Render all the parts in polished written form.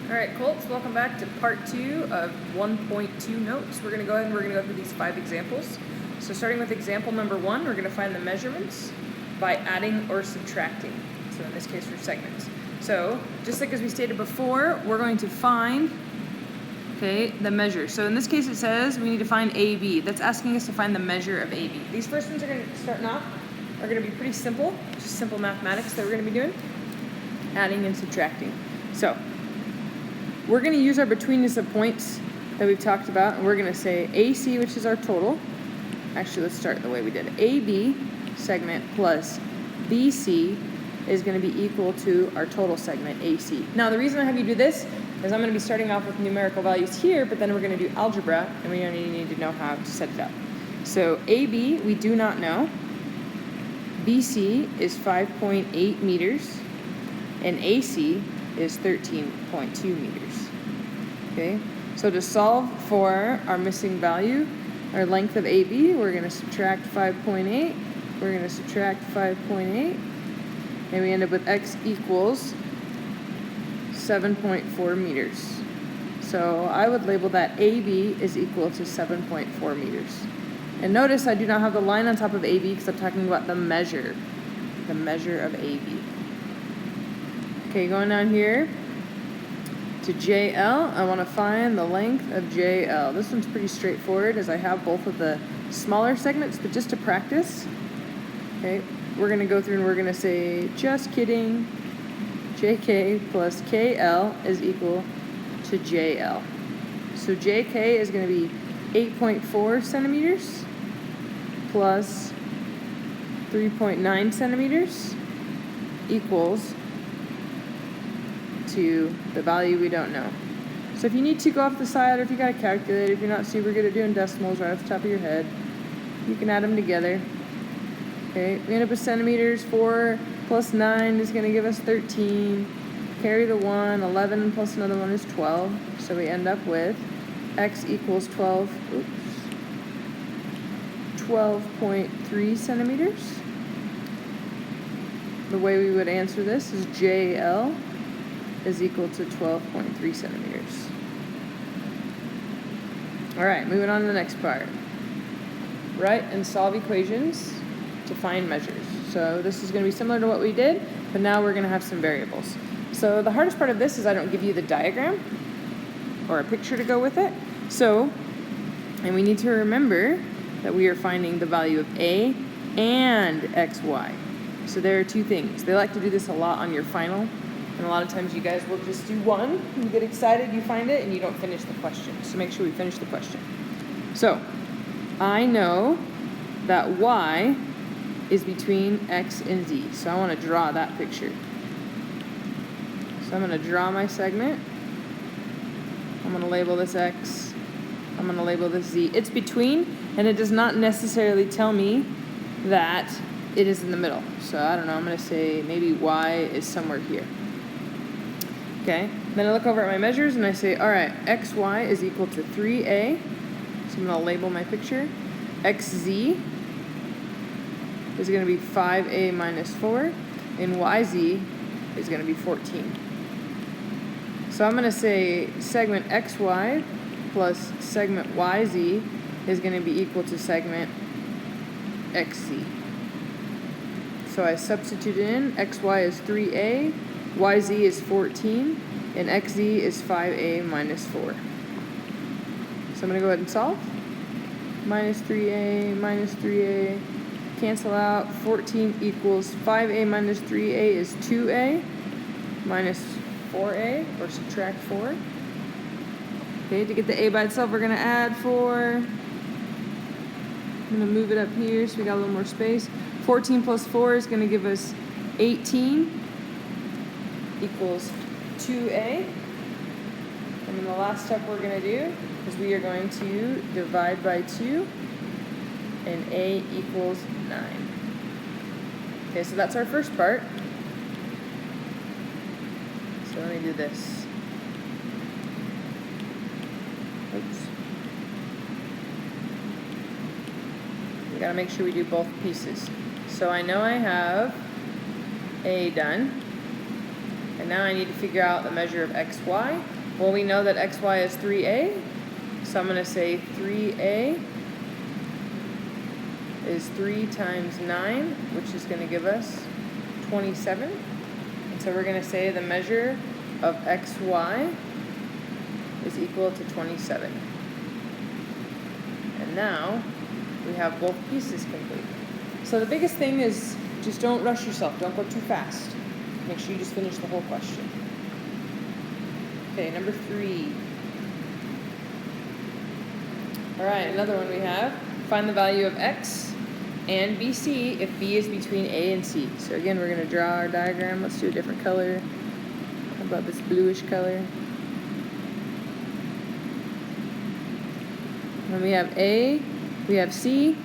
All right, Colts, welcome back to part 2 of 1.2 notes. We're going to go ahead and we're going to go through these 5 examples. So starting with example number 1, we're going to find the measurements by adding or subtracting. So in this case for segments. So just like as we stated before, we're going to find, the measure. So in this case it says we need to find AB. That's asking us to find the measure of AB. These first ones are going to start off are going to be pretty simple, just simple mathematics that we're going to be doing, adding and subtracting. So we're going to use our betweenness of points that we've talked about, and we're going to say AC, which is our total. Actually, let's start the way we did. AB segment plus BC is going to be equal to our total segment, AC. Now, the reason I have you do this is I'm going to be starting off with numerical values here, but then we're going to do algebra, and we only need to know how to set it up. So AB, we do not know. BC is 5.8 meters, and AC is 13.2 meters. Okay, so to solve for our missing value, our length of AB, we're going to subtract 5.8, we're going to subtract 5.8, and we end up with x equals 7.4 meters. So I would label that AB is equal to 7.4 meters. And notice I do not have the line on top of AB because I'm talking about the measure of AB. Okay, going down here to JL, I want to find the length of JL. This one's pretty straightforward as I have both of the smaller segments, but just to practice, okay, we're going to go through and we're going to say, just kidding, JK plus KL is equal to JL. So JK is going to be 8.4 centimeters plus 3.9 centimeters equals to the value we don't know. So if you need to go off the side, or if you got a calculator, if you're not super good at doing decimals right off the top of your head, you can add them together. Okay, we end up with centimeters. 4 plus 9 is going to give us 13. Carry the 1, 11 plus another 1 is 12. So we end up with x equals 12.3 centimeters. The way we would answer this is JL is equal to 12.3 centimeters. All right, moving on to the next part. Write and solve equations to find measures. So this is going to be similar to what we did, but now we're going to have some variables. So the hardest part of this is I don't give you the diagram or a picture to go with it. So, and we need to remember that we are finding the value of A and XY. So there are two things. They like to do this a lot on your final. And a lot of times you guys will just do one, you get excited, you find it, and you don't finish the question. So make sure we finish the question. So, I know that y is between x and z. So I want to draw that picture. So I'm going to draw my segment. I'm going to label this x. I'm going to label this z. It's between, and it does not necessarily tell me that it is in the middle. So I don't know, I'm going to say maybe y is somewhere here. Okay, then I look over at my measures and I say, all right, xy is equal to 3a. So I'm going to label my picture. xz is going to be 5a minus 4, and yz is going to be 14. So I'm going to say segment xy plus segment yz is going to be equal to segment xz. So I substitute in, xy is 3a, yz is 14, and xz is 5a minus 4. So I'm going to go ahead and solve. Minus 3a, cancel out. 14 equals 5a minus 3a is 2a, minus 4a, or subtract 4. Okay, to get the a by itself, we're going to add 4. I'm going to move it up here so we got a little more space. 14 plus 4 is going to give us 18 equals 2a. And then the last step we're going to do is we are going to divide by 2, and a equals 9. Okay, so that's our first part. So let me do this. Oops. We gotta make sure we do both pieces. So I know I have A done. And now I need to figure out the measure of xy. Well, we know that xy is 3a, so I'm going to say 3a is 3 times 9, which is going to give us 27. And so we're going to say the measure of xy is equal to 27. And now we have both pieces complete. So the biggest thing is just don't rush yourself. Don't go too fast. Make sure you just finish the whole question. Okay, number 3. All right, another one we have. Find the value of x and BC if B is between A and C. So again, we're going to draw our diagram. Let's do a different color. How about this bluish color? And we have A, we have C,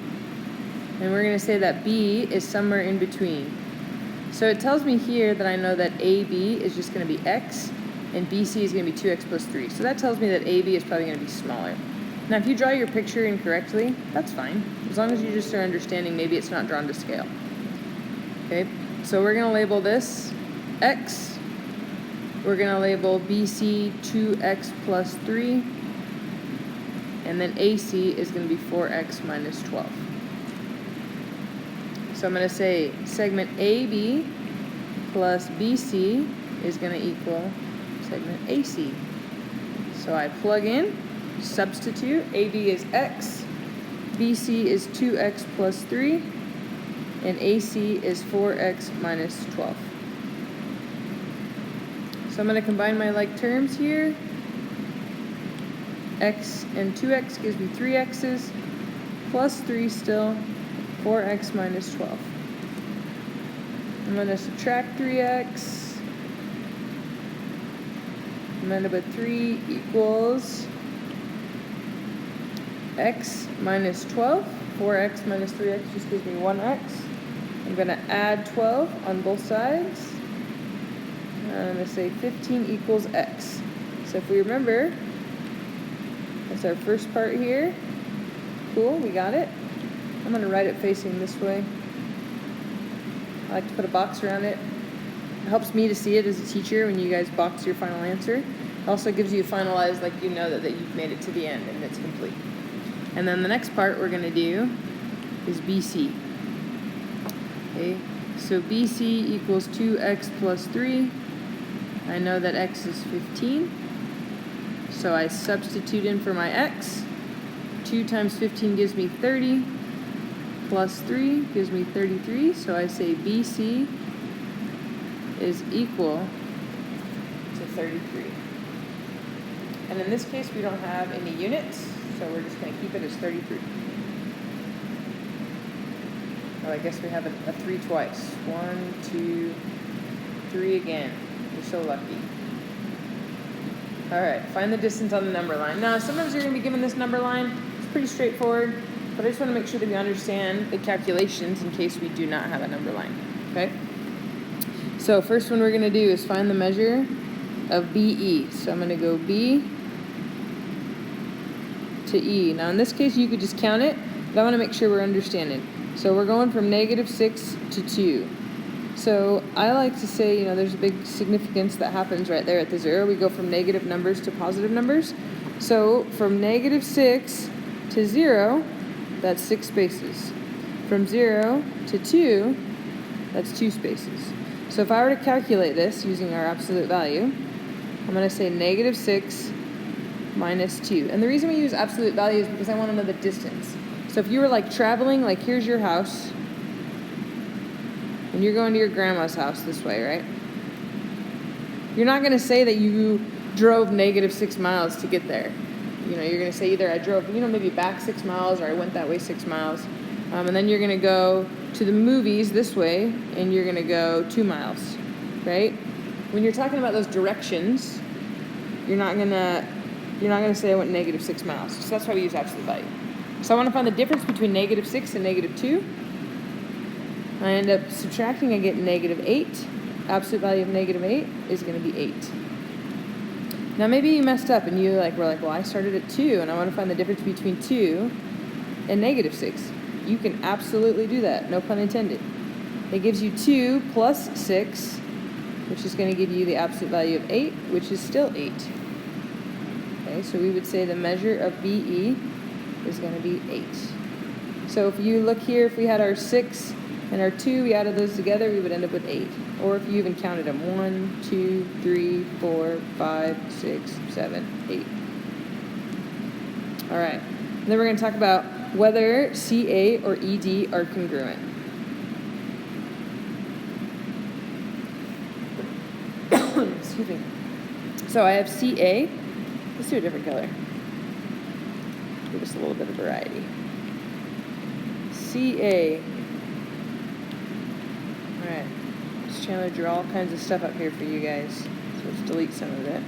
and we're going to say that B is somewhere in between. So it tells me here that I know that AB is just going to be x, and BC is going to be 2x plus 3. So that tells me that AB is probably going to be smaller. Now, if you draw your picture incorrectly, that's fine. As long as you just are understanding maybe it's not drawn to scale. Okay, so we're going to label this x. We're going to label BC 2x plus 3. And then AC is going to be 4x minus 12. So I'm going to say segment AB plus BC is going to equal segment AC. So I plug in, substitute. AB is x, BC is 2x plus 3, and AC is 4x minus 12. So I'm going to combine my like terms here. X and 2x gives me 3x's, plus 3 still, 4x minus 12. I'm going to subtract 3x. I'm going to put 3 equals x minus 12. 4x minus 3x just gives me 1x. I'm going to add 12 on both sides. I'm going to say 15 equals x. So if we remember, that's our first part here. Cool, we got it. I'm going to write it facing this way. I like to put a box around it. It helps me to see it as a teacher when you guys box your final answer. It also gives you a finalized, like you know that you've made it to the end and it's complete. And then the next part we're going to do is BC. Okay, so BC equals 2x plus 3. I know that x is 15. So I substitute in for my x. 2 times 15 gives me 30. Plus 3 gives me 33. So I say BC is equal to 33. And in this case, we don't have any units, so we're just going to keep it as 33. Oh, I guess we have a 3 twice. 1, 2, 3 again. You're so lucky. All right, find the distance on the number line. Now, sometimes you're going to be given this number line. It's pretty straightforward, but I just want to make sure that we understand the calculations in case we do not have a number line, okay? So first one we're going to do is find the measure of BE. So I'm going to go B to E. Now, in this case, you could just count it, but I want to make sure we're understanding. So we're going from -6 to 2. So I like to say, there's a big significance that happens right there at the 0. We go from negative numbers to positive numbers. So from -6 to 0, that's 6 spaces. From 0 to 2, that's 2 spaces. So if I were to calculate this using our absolute value, I'm going to say -6 minus 2. And the reason we use absolute value is because I want to know the distance. So if you were like traveling, like here's your house, and you're going to your grandma's house this way, right? You're not going to say that you drove -6 miles to get there. You're going to say either I drove, maybe back 6 miles or I went that way 6 miles. And then you're going to go to the movies this way and you're going to go 2 miles, right? When you're talking about those directions, you're not going to say I went -6 miles. So that's why we use absolute value. So I want to find the difference between -6 and -2. I end up subtracting, I get -8. Absolute value of -8 is going to be 8. Now maybe you messed up and you were like, well, I started at 2 and I want to find the difference between 2 and -6. You can absolutely do that, no pun intended. It gives you 2 plus 6 which is going to give you the absolute value of 8, which is still 8. Okay, so we would say the measure of BE is going to be 8. So if you look here, if we had our 6 and our 2, we added those together, we would end up with 8. Or if you even counted them, 1, 2, 3, 4, 5, 6, 7, 8. All right. And then we're going to talk about whether CA or ED are congruent. Excuse me. So I have CA. Let's do a different color. Give us a little bit of variety. CA. Alright. Let's Chandler drew all kinds of stuff up here for you guys. So let's delete some of it.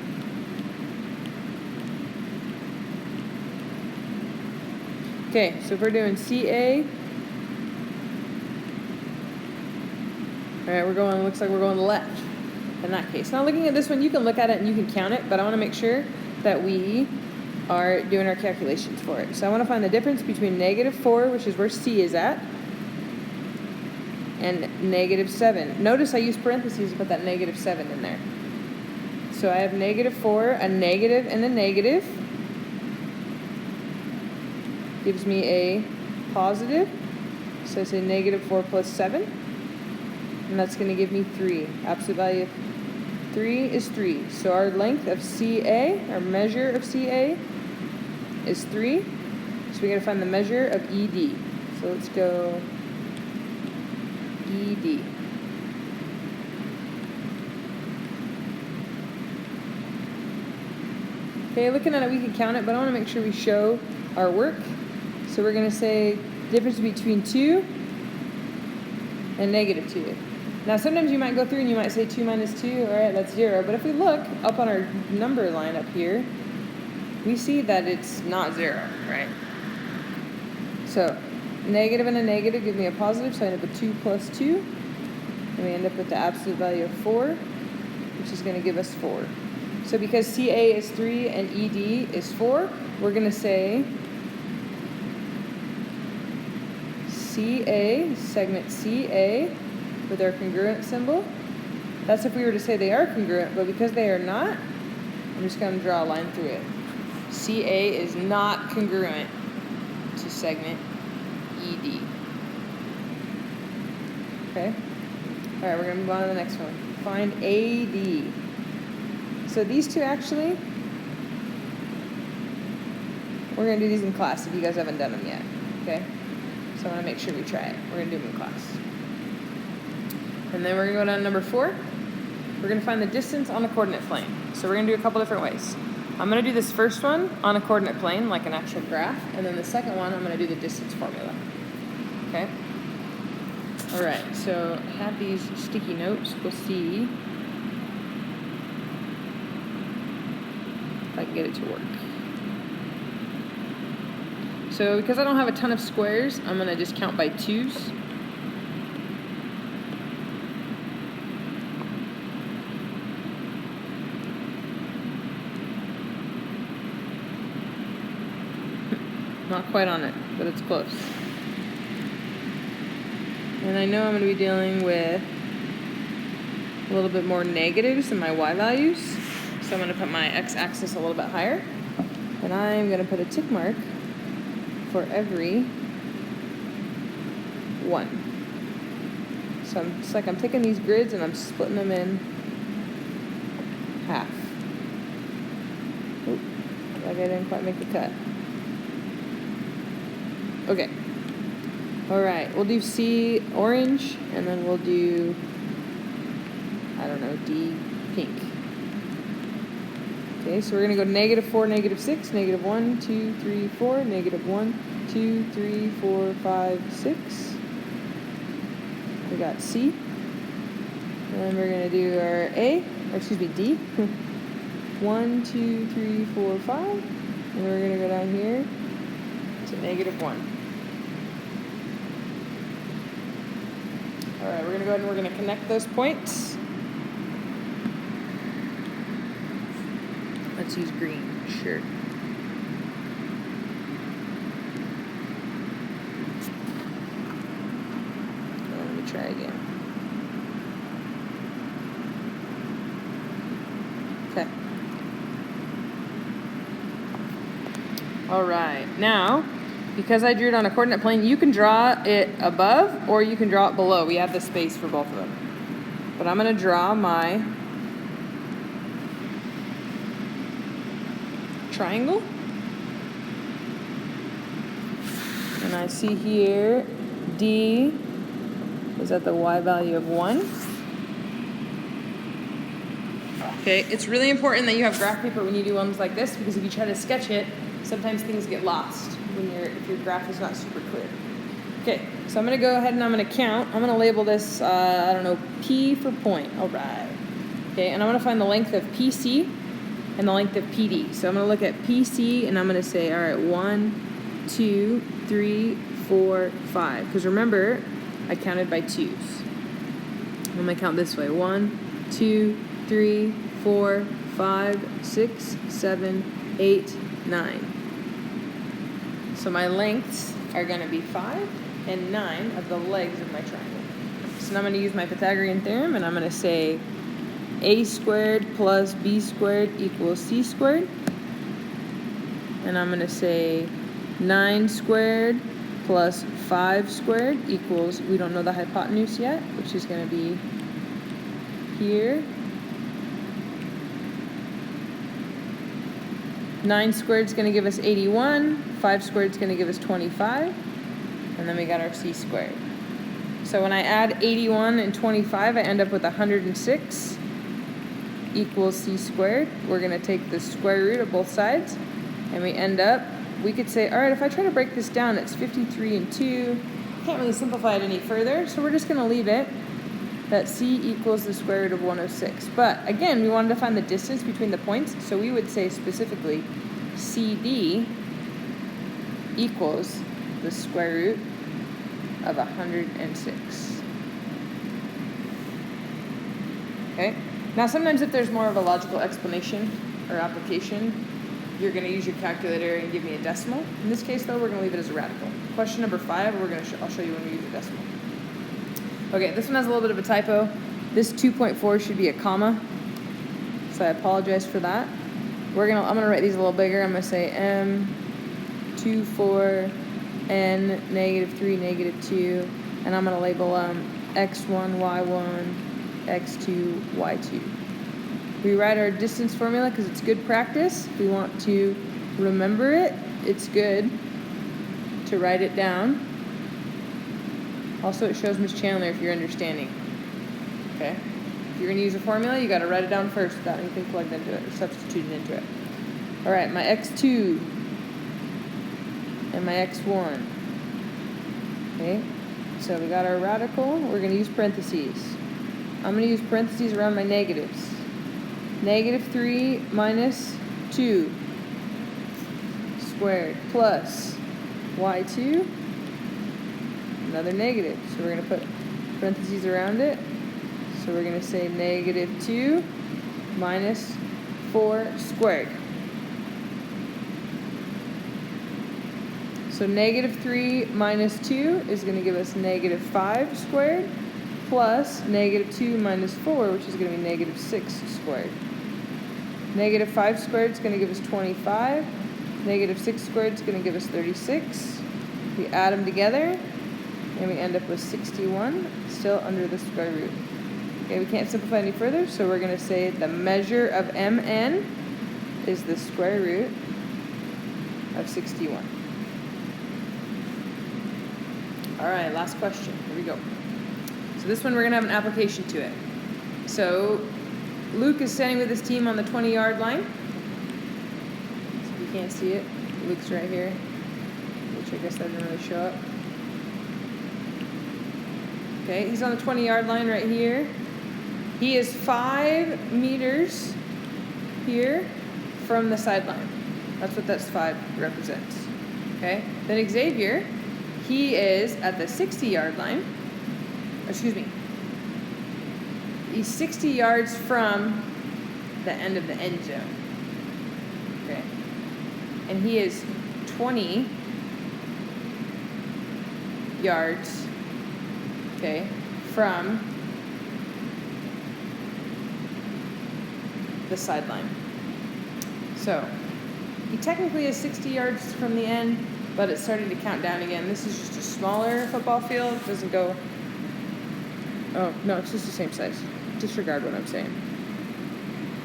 Okay, so if we're doing CA. Alright, looks like we're going left in that case. Now looking at this one, you can look at it and you can count it, but I want to make sure that we are doing our calculations for it. So I want to find the difference between -4, which is where C is at, and -7. Notice I used parentheses to put that -7 in there. So I have -4, a negative, and a negative. Gives me a positive. So I say -4 plus 7. And that's going to give me 3. Absolute value of 3 is 3. So our length of CA, our measure of CA, is 3. So we got to find the measure of ED. So let's go ED. Okay, looking at it, we can count it, but I want to make sure we show our work. So we're going to say difference between 2 and -2. Now sometimes you might go through and you might say 2 minus 2, all right, that's 0. But if we look up on our number line up here, we see that it's not 0, right? So negative and a negative give me a positive, so I end up with 2 plus 2. And we end up with the absolute value of 4, which is going to give us 4. So because CA is 3 and ED is 4, we're going to say CA, segment CA, with our congruent symbol. That's if we were to say they are congruent, but because they are not, I'm just going to draw a line through it. CA is not congruent to segment ED. Okay? All right, we're going to move on to the next one. Find AD. So these two actually, we're going to do these in class if you guys haven't done them yet. Okay? So I want to make sure we try it. We're going to do them in class. And then we're going to go down to number 4. We're going to find the distance on a coordinate plane. So we're going to do a couple different ways. I'm going to do this first one on a coordinate plane, like an actual graph. And then the second one, I'm going to do the distance formula. Okay? All right, so I have these sticky notes. We'll see if I can get it to work. So because I don't have a ton of squares, I'm going to just count by 2s. Not quite on it, but it's close. And I know I'm going to be dealing with a little bit more negatives in my y values. So I'm going to put my x-axis a little bit higher. And I'm going to put a tick mark for every 1. So it's like I'm taking these grids and I'm splitting them in half. Oop, like I didn't quite make the cut. Okay. All right, we'll do C orange, and then we'll do, I don't know, D pink. Okay, so we're going to go -4, -6, -1, 2, 3, 4, -1, 2, 3, 4, 5, 6. We got C. And then we're going to do our A, or excuse me, D. 1, 2, 3, 4, 5. And we're going to go down here to -1. All right, we're going to go ahead and we're going to connect those points. Let's use green, sure. Let me try again. All right, now, because I drew it on a coordinate plane, you can draw it above or you can draw it below. We have the space for both of them. But I'm going to draw my triangle. And I see here D is at the y value of 1. Okay, it's really important that you have graph paper when you do ones like this, because if you try to sketch it, sometimes things get lost if your graph is not super clear. Okay, so I'm going to go ahead and I'm going to count. I'm going to label this, I don't know, P for point. All right. Okay, and I'm going to find the length of PC and the length of PD. So I'm going to look at PC and I'm going to say, all right, 1, 2, 3, 4, 5. Because remember, I counted by twos. I'm going to count this way. 1, 2, 3, 4, 5, 6, 7, 8, 9. So my lengths are going to be 5 and 9 of the legs of my triangle. So now I'm going to use my Pythagorean theorem, and I'm going to say a squared plus b squared equals c squared. And I'm going to say 9 squared plus 5 squared equals, we don't know the hypotenuse yet, which is going to be here. 9 squared is going to give us 81, 5 squared is going to give us 25, and then we got our c squared. So when I add 81 and 25, I end up with 106 equals c squared. We're going to take the square root of both sides, and we end up, we could say, all right, if I try to break this down, it's 53 and 2. Can't really simplify it any further, so we're just going to leave it that c equals the square root of 106. But again, we wanted to find the distance between the points, so we would say specifically CD equals the square root of 106. Okay? Now sometimes if there's more of a logical explanation or application, you're going to use your calculator and give me a decimal. In this case though, we're going to leave it as a radical. Question number 5, I'll show you when we use a decimal. Okay, this one has a little bit of a typo. This 2.4 should be a comma, so I apologize for that. I'm gonna write these a little bigger. I'm gonna say M24 N -3 -2, and I'm gonna label x1 y1 x2 y2. We write our distance formula because it's good practice. If we want to remember it, it's good to write it down. Also, it shows Ms. Chandler if you're understanding. Okay? If you're going to use a formula, you got to write it down first without anything plugged into it or substituted into it. All right, my x2 and my x1. Okay? So we got our radical. We're going to use parentheses. I'm going to use parentheses around my negatives. -3 minus 2 squared plus y2. Another negative, so we're going to put parentheses around it. So we're going to say -2 minus 4 squared. So -3 minus 2 is going to give us -5 squared plus -2 minus 4, which is going to be -6 squared. -5 squared is going to give us 25. -6 squared is going to give us 36. We add them together, and we end up with 61, still under the square root. Okay, we can't simplify any further, so we're going to say the measure of MN is the square root of 61. All right, last question. Here we go. So this one, we're going to have an application to it. So Luke is standing with his team on the 20-yard line. So if you can't see it, Luke's right here, which I guess that didn't really show up. Okay, he's on the 20-yard line right here. He is 5 meters here from the sideline. That's what that 5 represents. Okay, then Xavier, he is at the 60-yard line. Excuse me. He's 60 yards from the end of the end zone. Okay, and he is 20 yards, okay, from the sideline. So he technically is 60 yards from the end, but it's starting to count down again. This is just a smaller football field. It doesn't go, oh, no, it's just the same size. Disregard what I'm saying.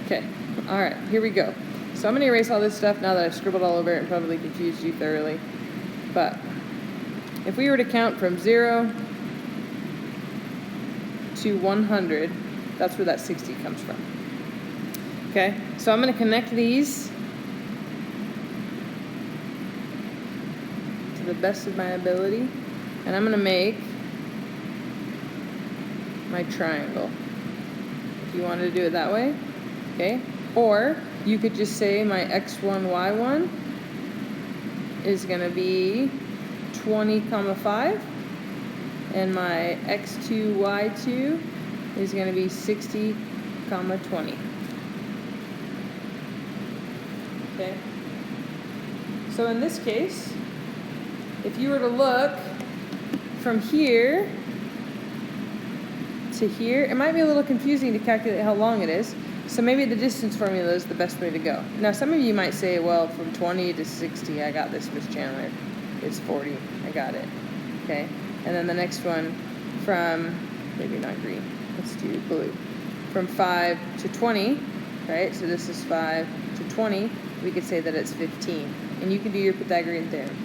Okay, all right, here we go. So I'm going to erase all this stuff now that I've scribbled all over it and probably confused you thoroughly. But if we were to count from 0 to 100, that's where that 60 comes from. Okay, so I'm going to connect these to the best of my ability, and I'm going to make my triangle. If you wanted to do it that way, okay? Or you could just say my x1, y1 is going to be 20, 5, and my x2, y2 is going to be 60, 20. Okay? So in this case, if you were to look from here to here, it might be a little confusing to calculate how long it is. So maybe the distance formula is the best way to go. Now, some of you might say, well, from 20 to 60, I got this, Miss Chandler. It's 40. I got it. Okay? And then the next one from, maybe not green, let's do blue. From 5 to 20, right? So this is 5 to 20. We could say that it's 15. And you can do your Pythagorean theorem.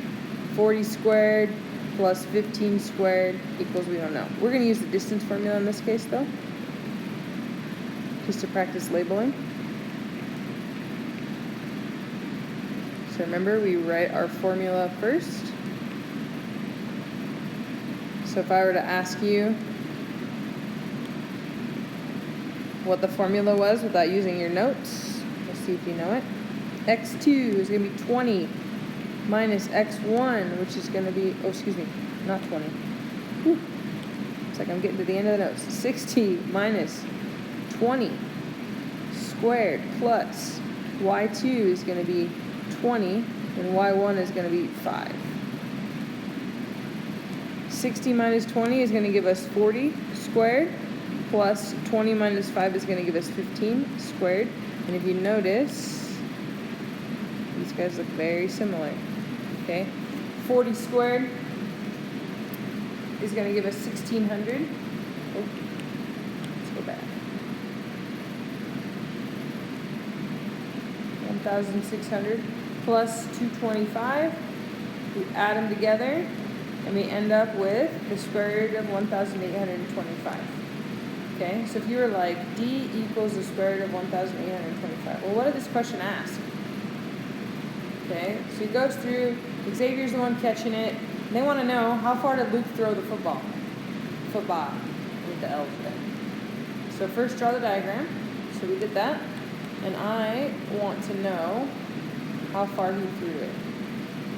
40 squared plus 15 squared equals, we don't know. We're going to use the distance formula in this case, though, just to practice labeling. So remember, we write our formula first. So if I were to ask you what the formula was without using your notes, let's see if you know it. x2 is going to be 20 minus x1, which is going to be, oh, excuse me, not 20. Whew. It's like I'm getting to the end of the notes. 60 minus 20 squared plus y2 is going to be 20, and y1 is going to be 5. 60 minus 20 is going to give us 40 squared, plus 20 minus 5 is going to give us 15 squared. And if you notice, these guys look very similar. Okay, 40 squared is going to give us 1,600. Oh, let's go back. 1,600 plus 225. We add them together, and we end up with the square root of 1,825. Okay, so if you were like, D equals the square root of 1,825. Well, what did this question ask? Okay, so he goes through, Xavier's the one catching it, and they want to know, how far did Luke throw the football? Football, with the L today. So first draw the diagram. So we did that, and I want to know how far he threw it.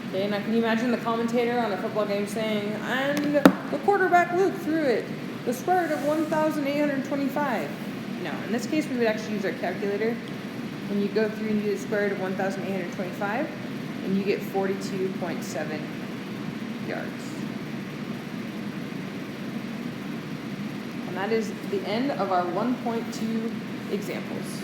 Okay, now can you imagine the commentator on a football game saying, and the quarterback Luke threw it the square root of 1,825. No, in this case we would actually use our calculator. When you go through and do the square root of 1,825, and you get 42.7 yards. And that is the end of our 1.2 examples.